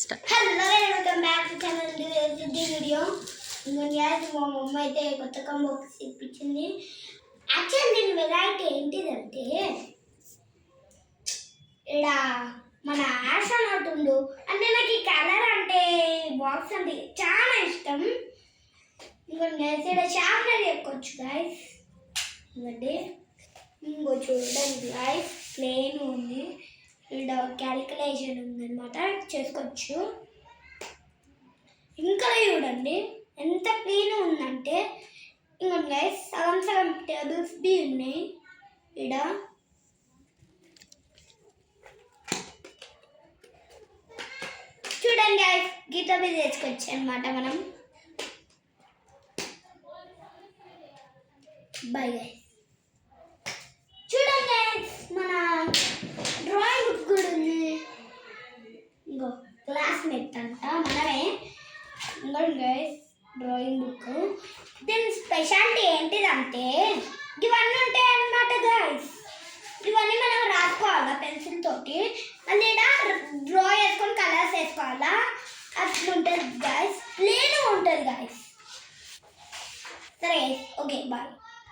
Hello welcome back to channel video. మా mummy అయితే కొత్త బాక్స్ ఇప్పించింది. యాక్చువల్ దీని వెరైటీ ఏంటిదంటే ఇక్కడ మన ఆస్ట్రోనాట్ ఉండు అంటే నాకు ఈ కలర్ అంటే బాక్స్ అంటే చాలా ఇష్టం. ఇంకొంచెం ఇక్కడ షార్ప్నర్ చెప్పుకోవచ్చు గైస్. ఇంకోటి ఇంకో చూడండి గైస్, ప్లేన్ ఉంది, ఇక్కడ క్యాలిక్యులేషన్ ఉందన్నమాట, చేసుకోవచ్చు. ఇంకా చూడండి ఎంత క్లీన్ ఉందంటే, ఇంకా గైస్ సగం సగం టేబుల్స్ బి ఉన్నాయి ఇక్కడ. చూడండి గైస్, గీత మీద చేసుకోవచ్చు అనమాట మనం. Bye guys. చూడండి గైస్, మన డ్రాయింగ్ బుక్ కూడా ఉంది. ఇంకో క్లాస్మేట్ అంట మనమే. ఇంకో గైస్ డ్రాయింగ్ బుక్. దీని స్పెషాలిటీ ఏంటిదంటే ఇవన్నీ ఉంటాయి అన్నమాట గైస్. ఇవన్నీ మనం రాసుకోవాలా పెన్సిల్ తోటి, మళ్ళీ ఇక్కడ డ్రా చేసుకొని కలర్స్ వేసుకోవాలా. అట్లుంటుంది గైస్, ప్లేన్ ఉంటుంది గైస్. సరే ఓకే బాయ్.